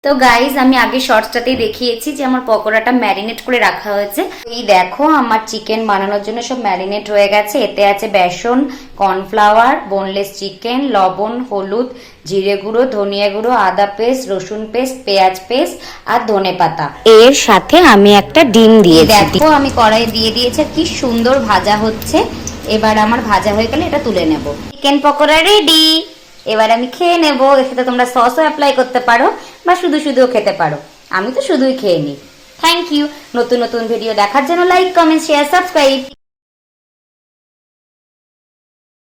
তো গাইজ আমি আগে শর্টসটাতেই দেখিয়েছি যে আমার পকোড়াটা ম্যারিনেট করে রাখা হয়েছে। এই দেখো আমার চিকেন বানানোর জন্য সব ম্যারিনেট হয়ে গেছে। এতে আছে বেসন, কর্নফ্লাওয়ার, বোনলেস চিকেন, লবণ, হলুদ, জিরে গুঁড়ো, ধনিয়া গুঁড়ো, আদা পেস্ট, রসুন পেস্ট, পেঁয়াজ পেস্ট আর ধনেপাতা। এর সাথে আমি একটা ডিম দিয়ে দেখো আমি কড়াই দিয়ে দিয়েছি, কি সুন্দর ভাজা হচ্ছে। এবার আমার ভাজা হয়ে গেলে এটা তুলে নেব। Chicken pakora ready. এবার আমি খেয়ে নেবো। এর সাথে তোমরা সসও অ্যাপ্লাই করতে পারো বা শুধু শুধুও খেতে পারো। আমি তো শুধুই খেয়ে নিই। Thank you. নতুন নতুন ভিডিও দেখার জন্য লাইক, কমেন্ট, শেয়ার, সাবস্ক্রাইব।